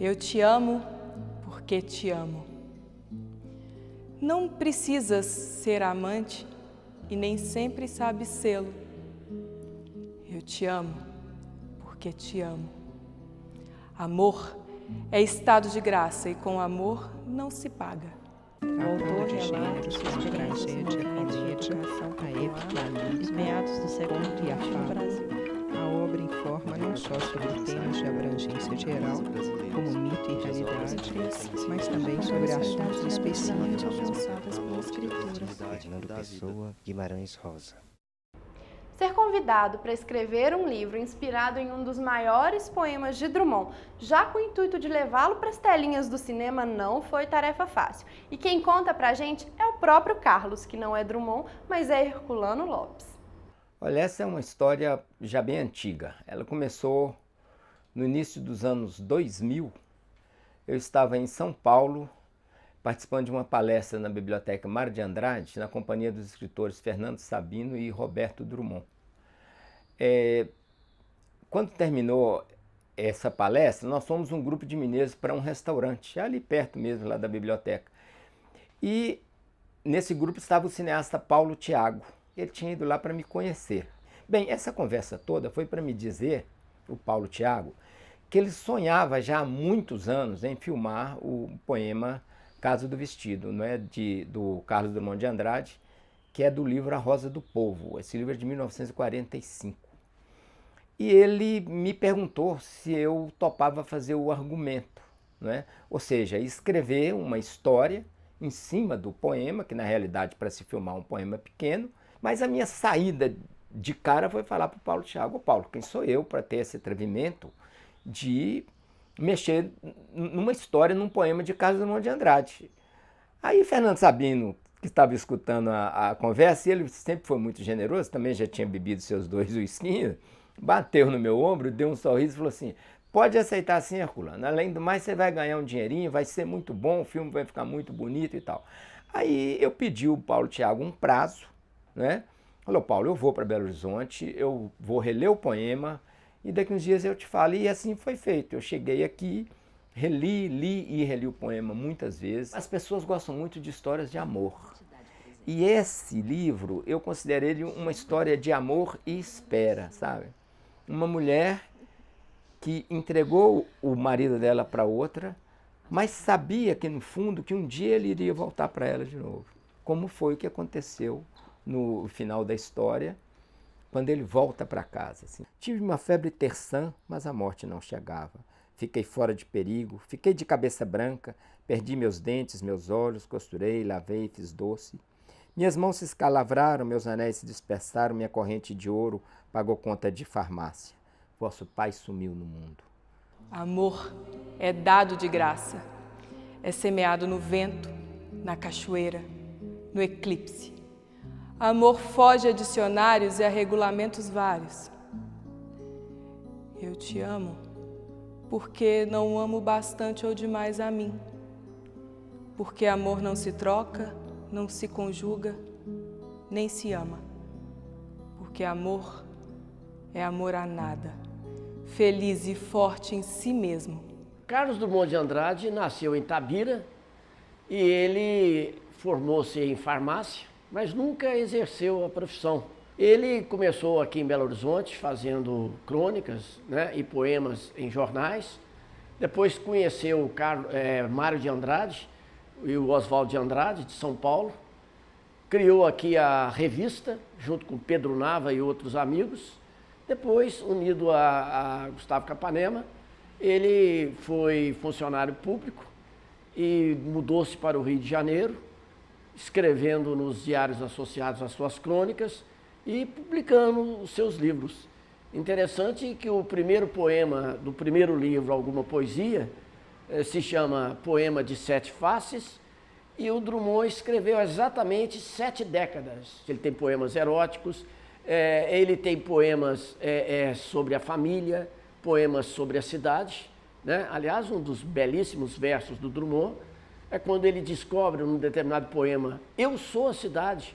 Eu te amo porque te amo. Não precisas ser amante e nem sempre sabes sê-lo. Eu te amo porque te amo. Amor é estado de graça e com amor não se paga. O autor relata sua experiência no ambiente de educação popular nos meados do século XX no Brasil. A obra informa não só sobre temas de abrangência geral, como mito e realidade, mas também sobre assuntos específicos. Fernando Pessoa, Guimarães Rosa. Ser convidado para escrever um livro inspirado em um dos maiores poemas de Drummond, já com o intuito de levá-lo para as telinhas do cinema, não foi tarefa fácil. E quem conta pra gente é o próprio Carlos, que não é Drummond, mas é Herculano Lopes. Olha, essa é uma história já bem antiga. Ela começou no início dos anos 2000. Eu estava em São Paulo, participando de uma palestra na Biblioteca Mário de Andrade, na companhia dos escritores Fernando Sabino e Roberto Drummond. Quando terminou essa palestra, nós fomos um grupo de mineiros para um restaurante, ali perto mesmo, lá da biblioteca. E nesse grupo estava o cineasta Paulo Thiago. Ele tinha ido lá para me conhecer. Bem, essa conversa toda foi para me dizer, o Paulo Thiago, que ele sonhava já há muitos anos em filmar o poema Casa do Vestido, não é, do Carlos Drummond de Andrade, que é do livro A Rosa do Povo. Esse livro é de 1945. E ele me perguntou se eu topava fazer o argumento, não é? Ou seja, escrever uma história em cima do poema, que na realidade para se filmar um poema pequeno, mas a minha saída de cara foi falar para o Paulo Thiago: Paulo, quem sou eu para ter esse atrevimento de mexer numa história, num poema de Carlos Drummond de Andrade? Aí Fernando Sabino, que estava escutando a conversa, e ele sempre foi muito generoso, também já tinha bebido seus 2 whiskinhos, bateu no meu ombro, deu um sorriso e falou assim: pode aceitar sim, Herculano, além do mais você vai ganhar um dinheirinho, vai ser muito bom, o filme vai ficar muito bonito e tal. Aí eu pedi ao Paulo Thiago um prazo, né? Falou: Paulo, eu vou para Belo Horizonte, eu vou reler o poema e daqui uns dias eu te falo. E assim foi feito. Eu cheguei aqui, li o poema muitas vezes. As pessoas gostam muito de histórias de amor. E esse livro, eu considero ele uma história de amor e espera, sabe? Uma mulher que entregou o marido dela para outra, mas sabia que no fundo que um dia ele iria voltar para ela de novo. Como foi o que aconteceu no final da história, quando ele volta para casa. Assim. Tive uma febre terçã, mas a morte não chegava. Fiquei fora de perigo, fiquei de cabeça branca, perdi meus dentes, meus olhos, costurei, lavei, fiz doce. Minhas mãos se escalavraram, meus anéis se dispersaram, minha corrente de ouro pagou conta de farmácia. Vosso pai sumiu no mundo. Amor é dado de graça, é semeado no vento, na cachoeira, no eclipse. Amor foge a dicionários e a regulamentos vários. Eu te amo porque não amo bastante ou demais a mim. Porque amor não se troca, não se conjuga, nem se ama. Porque amor é amor a nada, feliz e forte em si mesmo. Carlos Drummond de Andrade nasceu em Tabira e ele formou-se em farmácia, mas nunca exerceu a profissão. Ele começou aqui em Belo Horizonte fazendo crônicas, né, e poemas em jornais. Depois conheceu o Mário de Andrade e o Oswaldo de Andrade, de São Paulo. Criou aqui a revista, junto com Pedro Nava e outros amigos. Depois, unido a Gustavo Capanema, ele foi funcionário público e mudou-se para o Rio de Janeiro, escrevendo nos diários associados às suas crônicas e publicando os seus livros. Interessante que o primeiro poema do primeiro livro, Alguma Poesia, se chama Poema de Sete Faces, e o Drummond escreveu exatamente 7 décadas. Ele tem poemas eróticos, ele tem poemas sobre a família, poemas sobre a cidade, né? Aliás, um dos belíssimos versos do Drummond é quando ele descobre num determinado poema: eu sou a cidade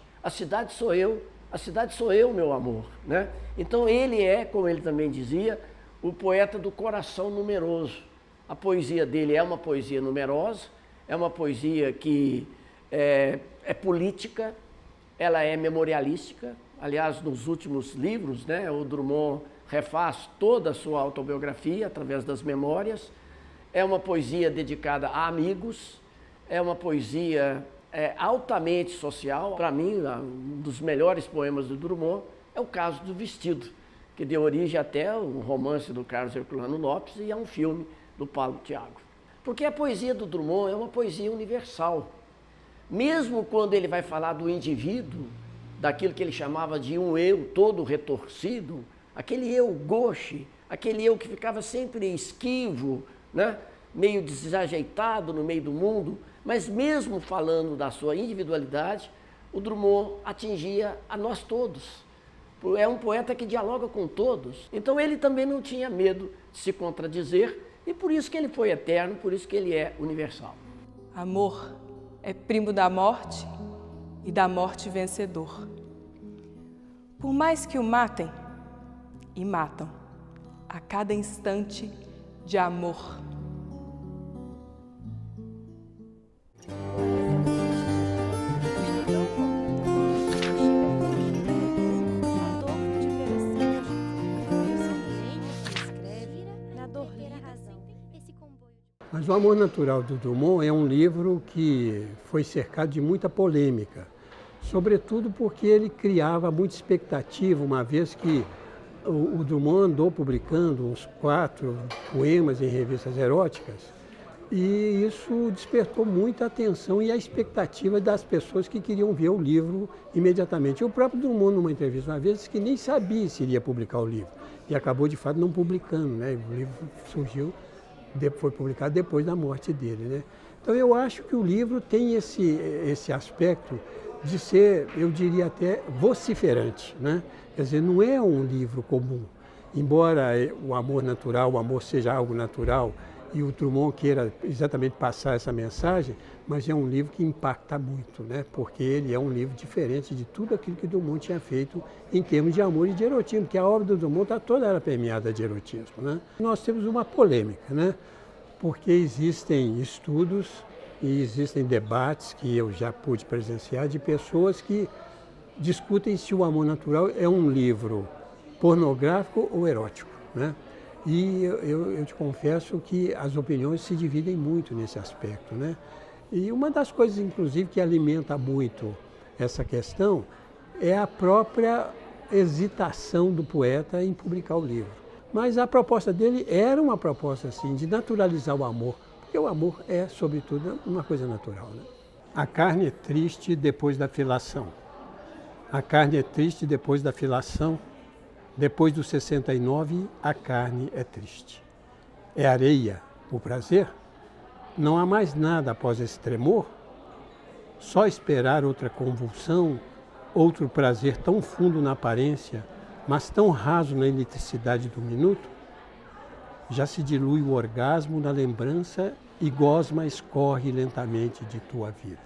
sou eu, a cidade sou eu, meu amor, né? Então ele é, como ele também dizia, o poeta do coração numeroso. A poesia dele é uma poesia numerosa, é uma poesia que é política, ela é memorialística. Aliás, nos últimos livros, né, o Drummond refaz toda a sua autobiografia através das memórias. É uma poesia dedicada a amigos, é uma poesia altamente social. Para mim, um dos melhores poemas do Drummond é O Caso do Vestido, que deu origem até um romance do Carlos Herculano Lopes e a um filme do Paulo Thiago. Porque a poesia do Drummond é uma poesia universal. Mesmo quando ele vai falar do indivíduo, daquilo que ele chamava de um eu todo retorcido, aquele eu gauche, aquele eu que ficava sempre esquivo, né? Meio desajeitado no meio do mundo, mas mesmo falando da sua individualidade, o Drummond atingia a nós todos. É um poeta que dialoga com todos. Então ele também não tinha medo de se contradizer e por isso que ele foi eterno, por isso que ele é universal. Amor é primo da morte e da morte vencedor. Por mais que o matem, e matam, a cada instante de amor. Mas O Amor Natural do Drummond é um livro que foi cercado de muita polêmica, sobretudo porque ele criava muita expectativa, uma vez que o Drummond andou publicando uns 4 poemas em revistas eróticas e isso despertou muita atenção e a expectativa das pessoas que queriam ver o livro imediatamente. O próprio Drummond, numa entrevista uma vez, disse que nem sabia se iria publicar o livro e acabou, de fato, não publicando, né? O livro surgiu, foi publicado depois da morte dele, né? Então eu acho que o livro tem esse aspecto de ser, eu diria até, vociferante, né? Quer dizer, não é um livro comum. Embora o amor natural, o amor seja algo natural e o Drummond queira exatamente passar essa mensagem, mas é um livro que impacta muito, né? Porque ele é um livro diferente de tudo aquilo que Drummond tinha feito em termos de amor e de erotismo, porque a obra do Drummond está toda ela permeada de erotismo, né? Nós temos uma polêmica, né? Porque existem estudos e existem debates que eu já pude presenciar de pessoas que discutem se O Amor Natural é um livro pornográfico ou erótico, né? E eu te confesso que as opiniões se dividem muito nesse aspecto, né? E uma das coisas, inclusive, que alimenta muito essa questão é a própria hesitação do poeta em publicar o livro. Mas a proposta dele era uma proposta, assim, de naturalizar o amor, porque o amor é, sobretudo, uma coisa natural, né? A carne é triste depois da filação. A carne é triste depois da filação. Depois dos 69, a carne é triste. É areia o prazer? Não há mais nada após esse tremor? Só esperar outra convulsão, outro prazer tão fundo na aparência, mas tão raso na eletricidade do minuto? Já se dilui o orgasmo na lembrança e gosma escorre lentamente de tua vida.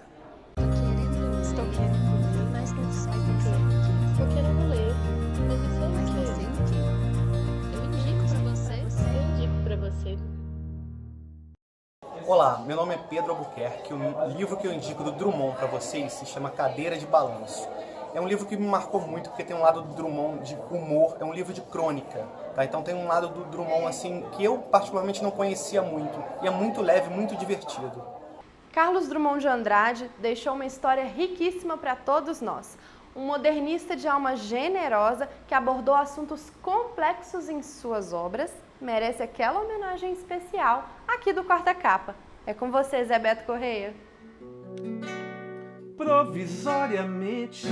Estou querendo, mas não sei porquê. Estou querendo ler, mas não sei o quê. Eu indico para você. Olá, meu nome é Pedro Albuquerque. O livro que eu indico do Drummond para vocês se chama Cadeira de Balanço. É um livro que me marcou muito porque tem um lado do Drummond de humor, é um livro de crônica, tá? Então tem um lado do Drummond assim que eu particularmente não conhecia muito e é muito leve, muito divertido. Carlos Drummond de Andrade deixou uma história riquíssima para todos nós. Um modernista de alma generosa que abordou assuntos complexos em suas obras, merece aquela homenagem especial aqui do Quarta Capa. É com você, Zé Beto Correia. Provisoriamente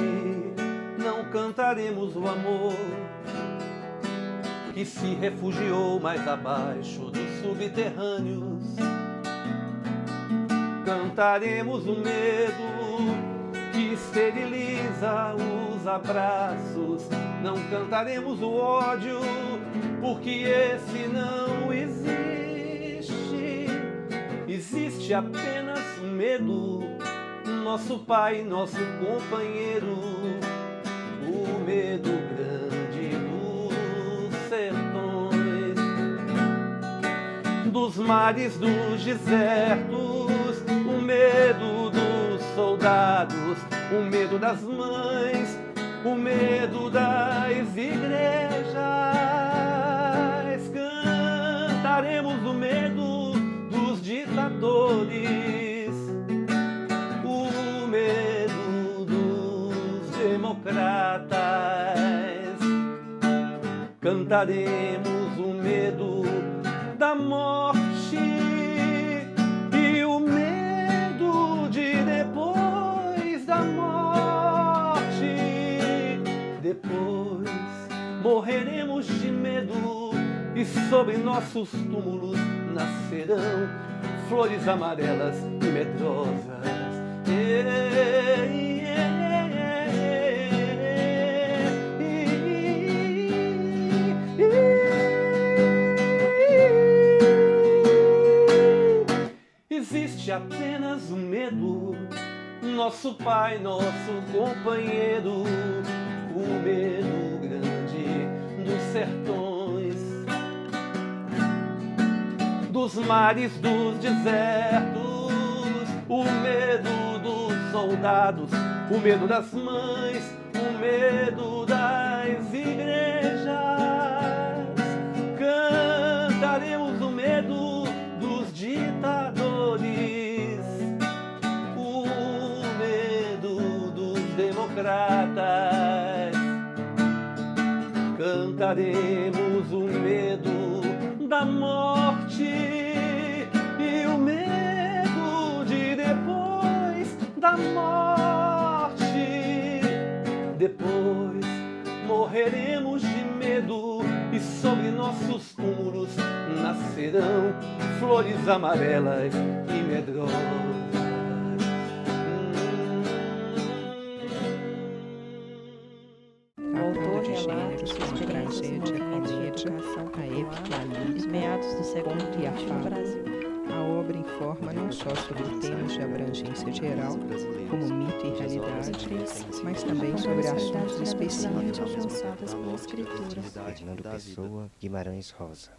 não cantaremos o amor que se refugiou mais abaixo dos subterrâneos. Cantaremos o medo que esteriliza os abraços. Não cantaremos o ódio, porque esse não existe. Existe apenas medo, nosso pai, nosso companheiro, o medo grande dos sertões. dos mares, dos desertos, o medo dos soldados, o medo das mães, o medo das igrejas. Cantaremos o medo dos ditadores, o medo dos democratas. Cantaremos o medo da morte e o medo de depois da morte. Depois morreremos de medo e sobre nossos túmulos nascerão flores amarelas e medrosas. Existe apenas o medo, nosso pai, nosso companheiro, o medo grande dos sertões, dos mares, dos desertos, o medo dos soldados, o medo das mães, o medo das igrejas. Cantaremos o medo dos ditadores, o medo dos democratas. Cantaremos o medo da morte e o medo de depois da morte. Depois morreremos de medo e sobre nossos túmulos nascerão flores amarelas e medrosas. Autor de gênero, tragédia, comédia, a épica, a lírica, meados do século XX no Brasil. A obra informa não só sobre temas de abrangência geral, como mito e realidade, mas também sobre assuntos específicos. Fernando Pessoa, Guimarães Rosa.